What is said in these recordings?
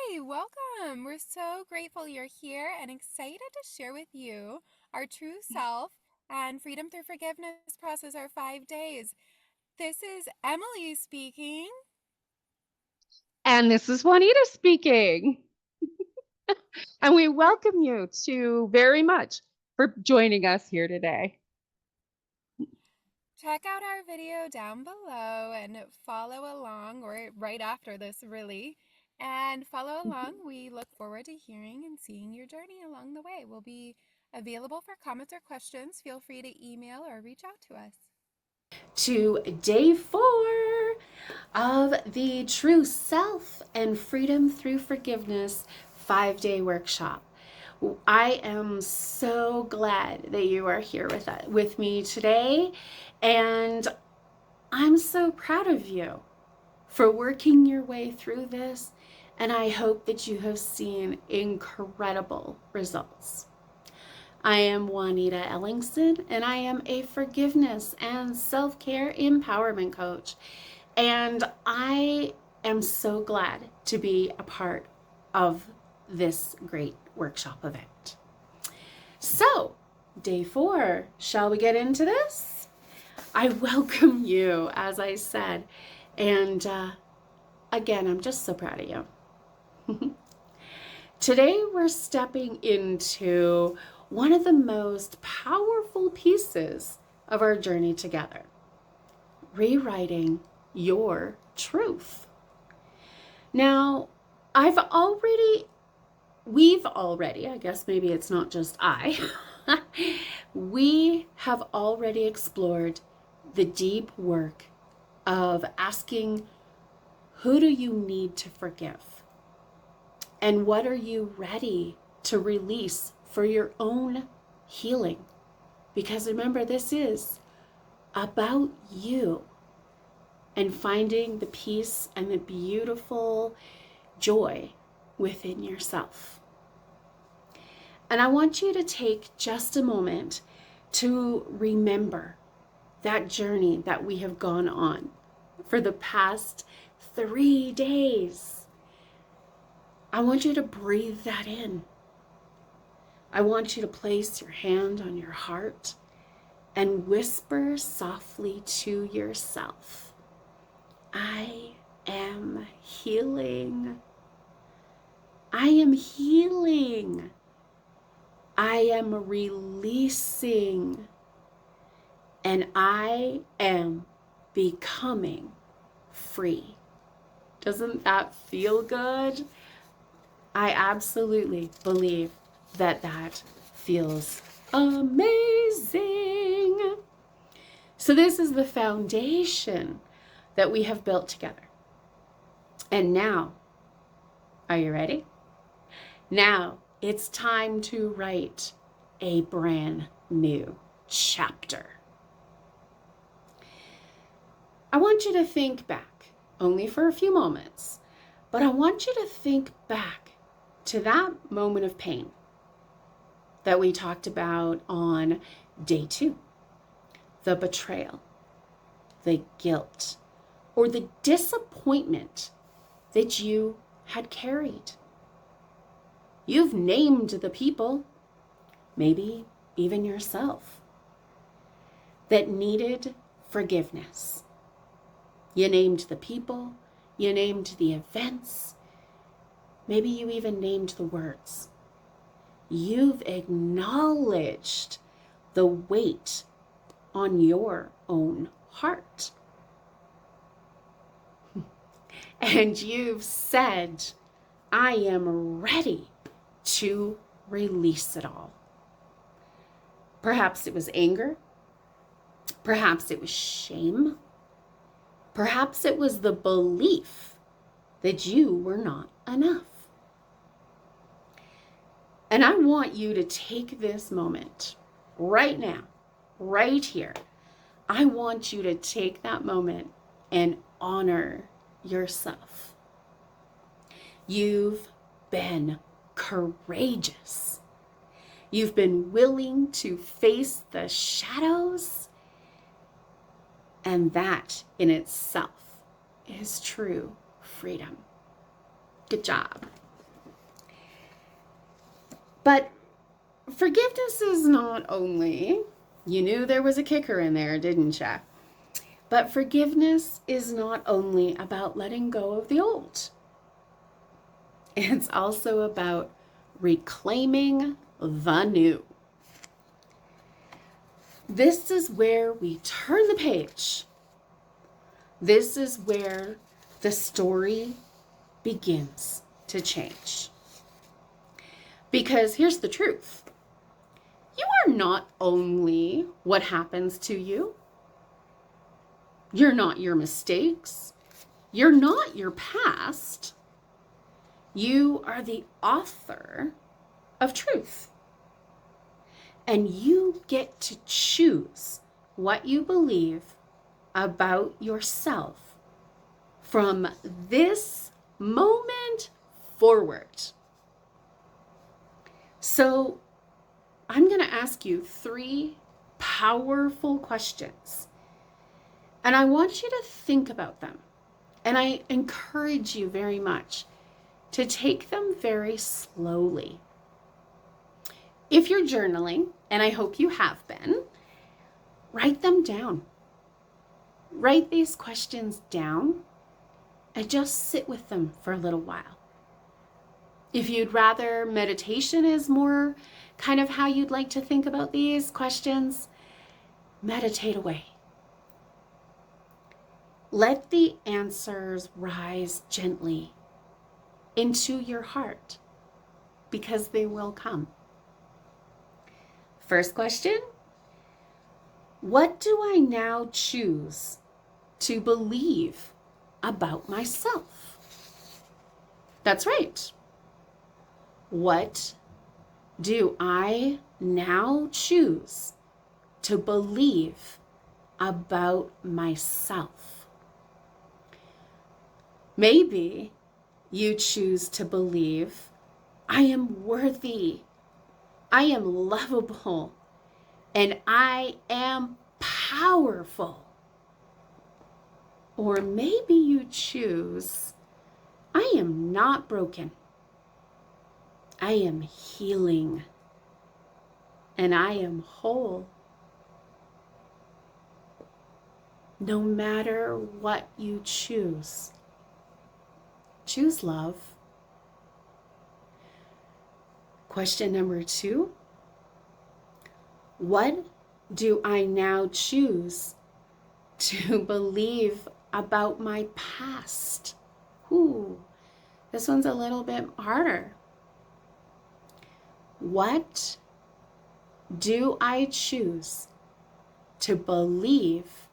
Hi, welcome. We're so grateful you're here and excited to share with you our true self and freedom through forgiveness process, our 5 days. This is Emily speaking. And this is Juanita speaking. And we welcome you to very much for joining us here today. Check out our video down below and follow along, or right after this, really. And follow along. We look forward to hearing and seeing your journey along the way. We'll be available for comments or questions. Feel free to email or reach out to us. To day 4 of the True Self and Freedom Through Forgiveness 5-day workshop. I am so glad that you are here with me today, and I'm so proud of you for working your way through this, and I hope that you have seen incredible results. I am Juanita Ellingson, and I am a forgiveness and self-care empowerment coach. And I am so glad to be a part of this great workshop event. So, day 4, shall we get into this? I welcome you, as I said, and again, I'm just so proud of you. Today, we're stepping into one of the most powerful pieces of our journey together, rewriting your truth. Now, we've already, I guess maybe it's not just I, we have already explored the deep work of asking, who do you need to forgive? And what are you ready to release for your own healing? Because remember, this is about you and finding the peace and the beautiful joy within yourself. And I want you to take just a moment to remember that journey that we have gone on for the past 3 days. I want you to breathe that in. I want you to place your hand on your heart and whisper softly to yourself, I am healing. I am healing. I am releasing. And I am becoming free. Doesn't that feel good? I absolutely believe that that feels amazing. So this is the foundation that we have built together. And now, are you ready? Now it's time to write a brand new chapter. I want you to think back, only for a few moments, but I want you to think back to that moment of pain that we talked about on day 2. The betrayal, the guilt, or the disappointment that you had carried. You've named the people, maybe even yourself, that needed forgiveness. You named the people, you named the events, maybe you even named the words. You've acknowledged the weight on your own heart. And you've said, I am ready to release it all. Perhaps it was anger. Perhaps it was shame. Perhaps it was the belief that you were not enough. And I want you to take this moment right now, right here. I want you to take that moment and honor yourself. You've been courageous. You've been willing to face the shadows, and that in itself is true freedom. Good job. But forgiveness is not only, you knew there was a kicker in there, didn't you? But forgiveness is not only about letting go of the old. It's also about reclaiming the new. This is where we turn the page. This is where the story begins to change. Because here's the truth. You are not only what happens to you. You're not your mistakes. You're not your past. You are the author of truth. And you get to choose what you believe about yourself from this moment forward. So I'm going to ask you 3 powerful questions. And I want you to think about them. And I encourage you very much to take them very slowly. If you're journaling, and I hope you have been, write them down. Write these questions down and just sit with them for a little while. If you'd rather meditation is more kind of how you'd like to think about these questions, meditate away. Let the answers rise gently into your heart because they will come. First question, what do I now choose to believe about myself? That's right. What do I now choose to believe about myself? Maybe you choose to believe I am worthy, I am lovable, and I am powerful. Or maybe you choose I am not broken, I am healing, and I am whole. No matter what you choose, choose love. Question number 2, what do I now choose to believe about my past? Ooh, this one's a little bit harder. What do I choose to believe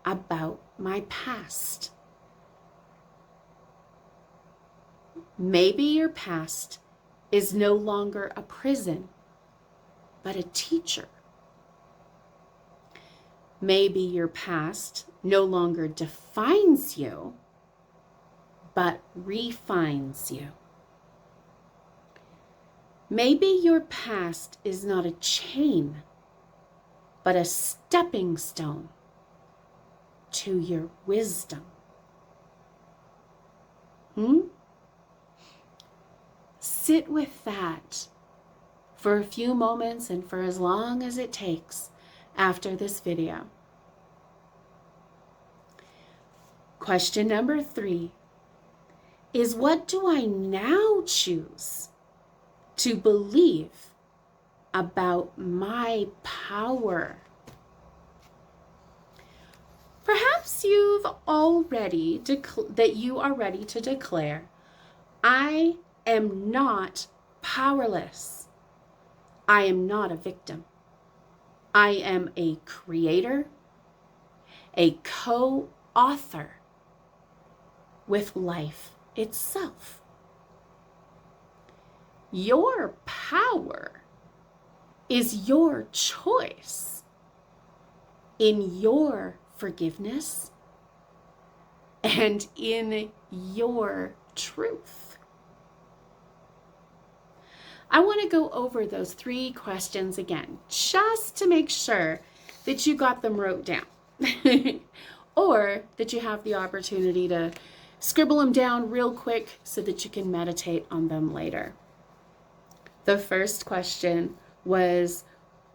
about my past? Maybe your past is no longer a prison, but a teacher. Maybe your past no longer defines you, but refines you. Maybe your past is not a chain, but a stepping stone to your wisdom. Sit with that for a few moments and for as long as it takes after this video. Question number 3 is, what do I now choose to believe about my power? Perhaps you've already that you are ready to declare, I am not powerless. I am not a victim. I am a creator, a co-author with life itself. Your power is your choice in your forgiveness and in your truth. I want to go over those 3 questions again, just to make sure that you got them wrote down or that you have the opportunity to scribble them down real quick so that you can meditate on them later. The first question was,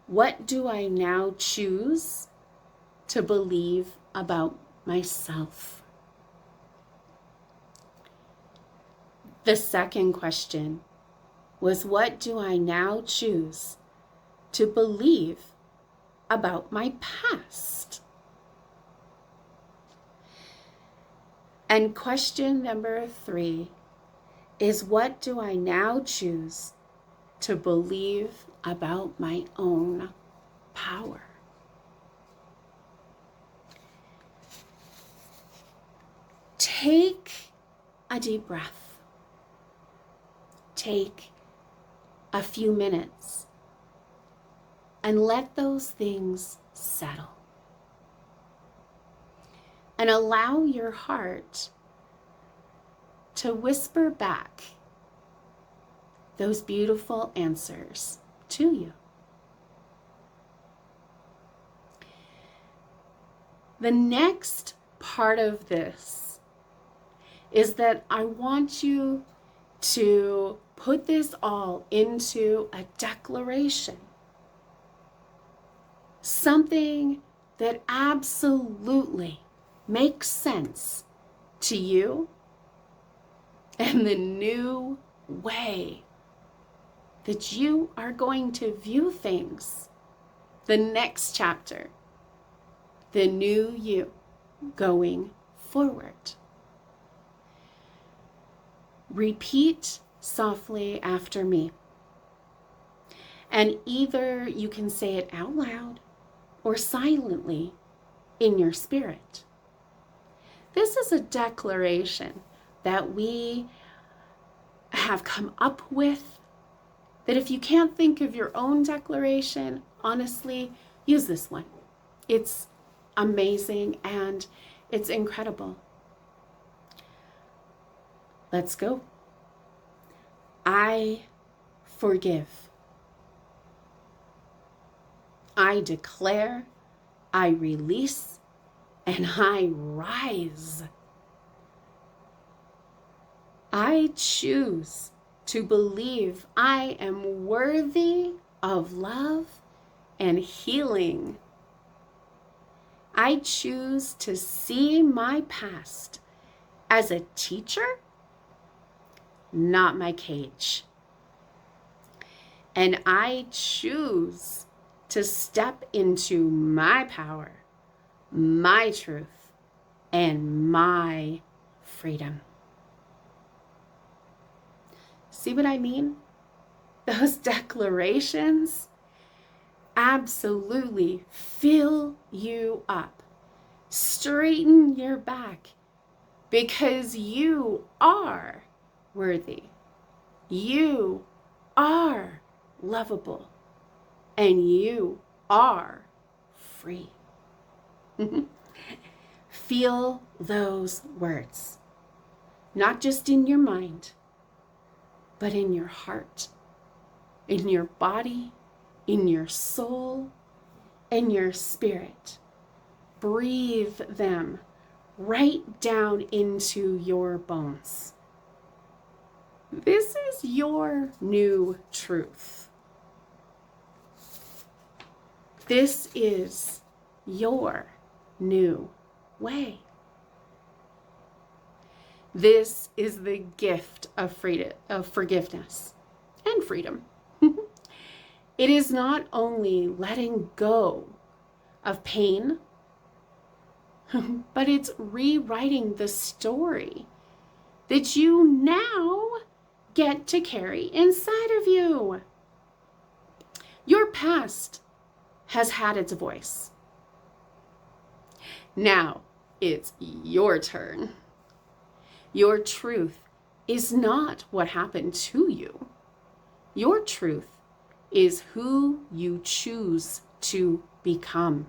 what do I now choose to believe about myself? The second question was, what do I now choose to believe about my past? And question number 3 is, what do I now choose to believe about my own power? Take a deep breath. Take a few minutes and let those things settle. And allow your heart to whisper back those beautiful answers to you. The next part of this is that I want you to put this all into a declaration. Something that absolutely makes sense to you and the new way that you are going to view things. The next chapter, the new you going forward. Repeat softly after me. And either you can say it out loud or silently in your spirit. This is a declaration that we have come up with, that if you can't think of your own declaration, honestly, use this one. It's amazing and it's incredible. Let's go. I forgive. I declare, I release, and I rise. I choose to believe I am worthy of love and healing. I choose to see my past as a teacher, not my cage. And I choose to step into my power, my truth, and my freedom. See what I mean? Those declarations absolutely fill you up. Straighten your back, because you are worthy. You are lovable. And you are free. Feel those words, not just in your mind, but in your heart, in your body, in your soul, and your spirit. Breathe them right down into your bones. This is your new truth. This is your new way. This is the gift of freedom, of forgiveness and freedom. It is not only letting go of pain, but it's rewriting the story that you now get to carry inside of you. Your past has had its voice. Now it's your turn. Your truth is not what happened to you. Your truth is who you choose to become.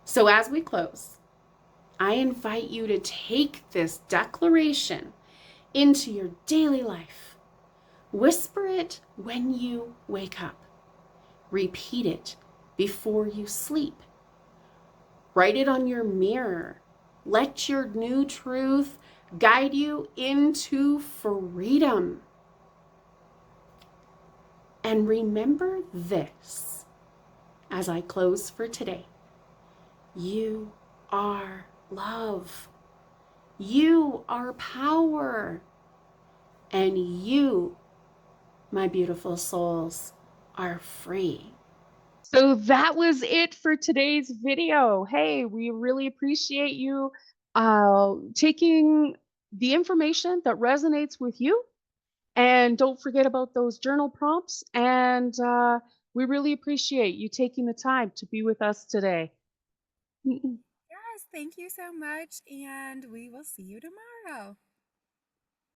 So as we close, I invite you to take this declaration into your daily life. Whisper it when you wake up. Repeat it before you sleep. Write it on your mirror. Let your new truth guide you into freedom. And remember this as I close for today: you are love, you are power, and you, my beautiful souls, are free. So that was it for today's video. Hey, we really appreciate you taking the information that resonates with you. And don't forget about those journal prompts. And we really appreciate you taking the time to be with us today. Yes, thank you so much, and we will see you tomorrow.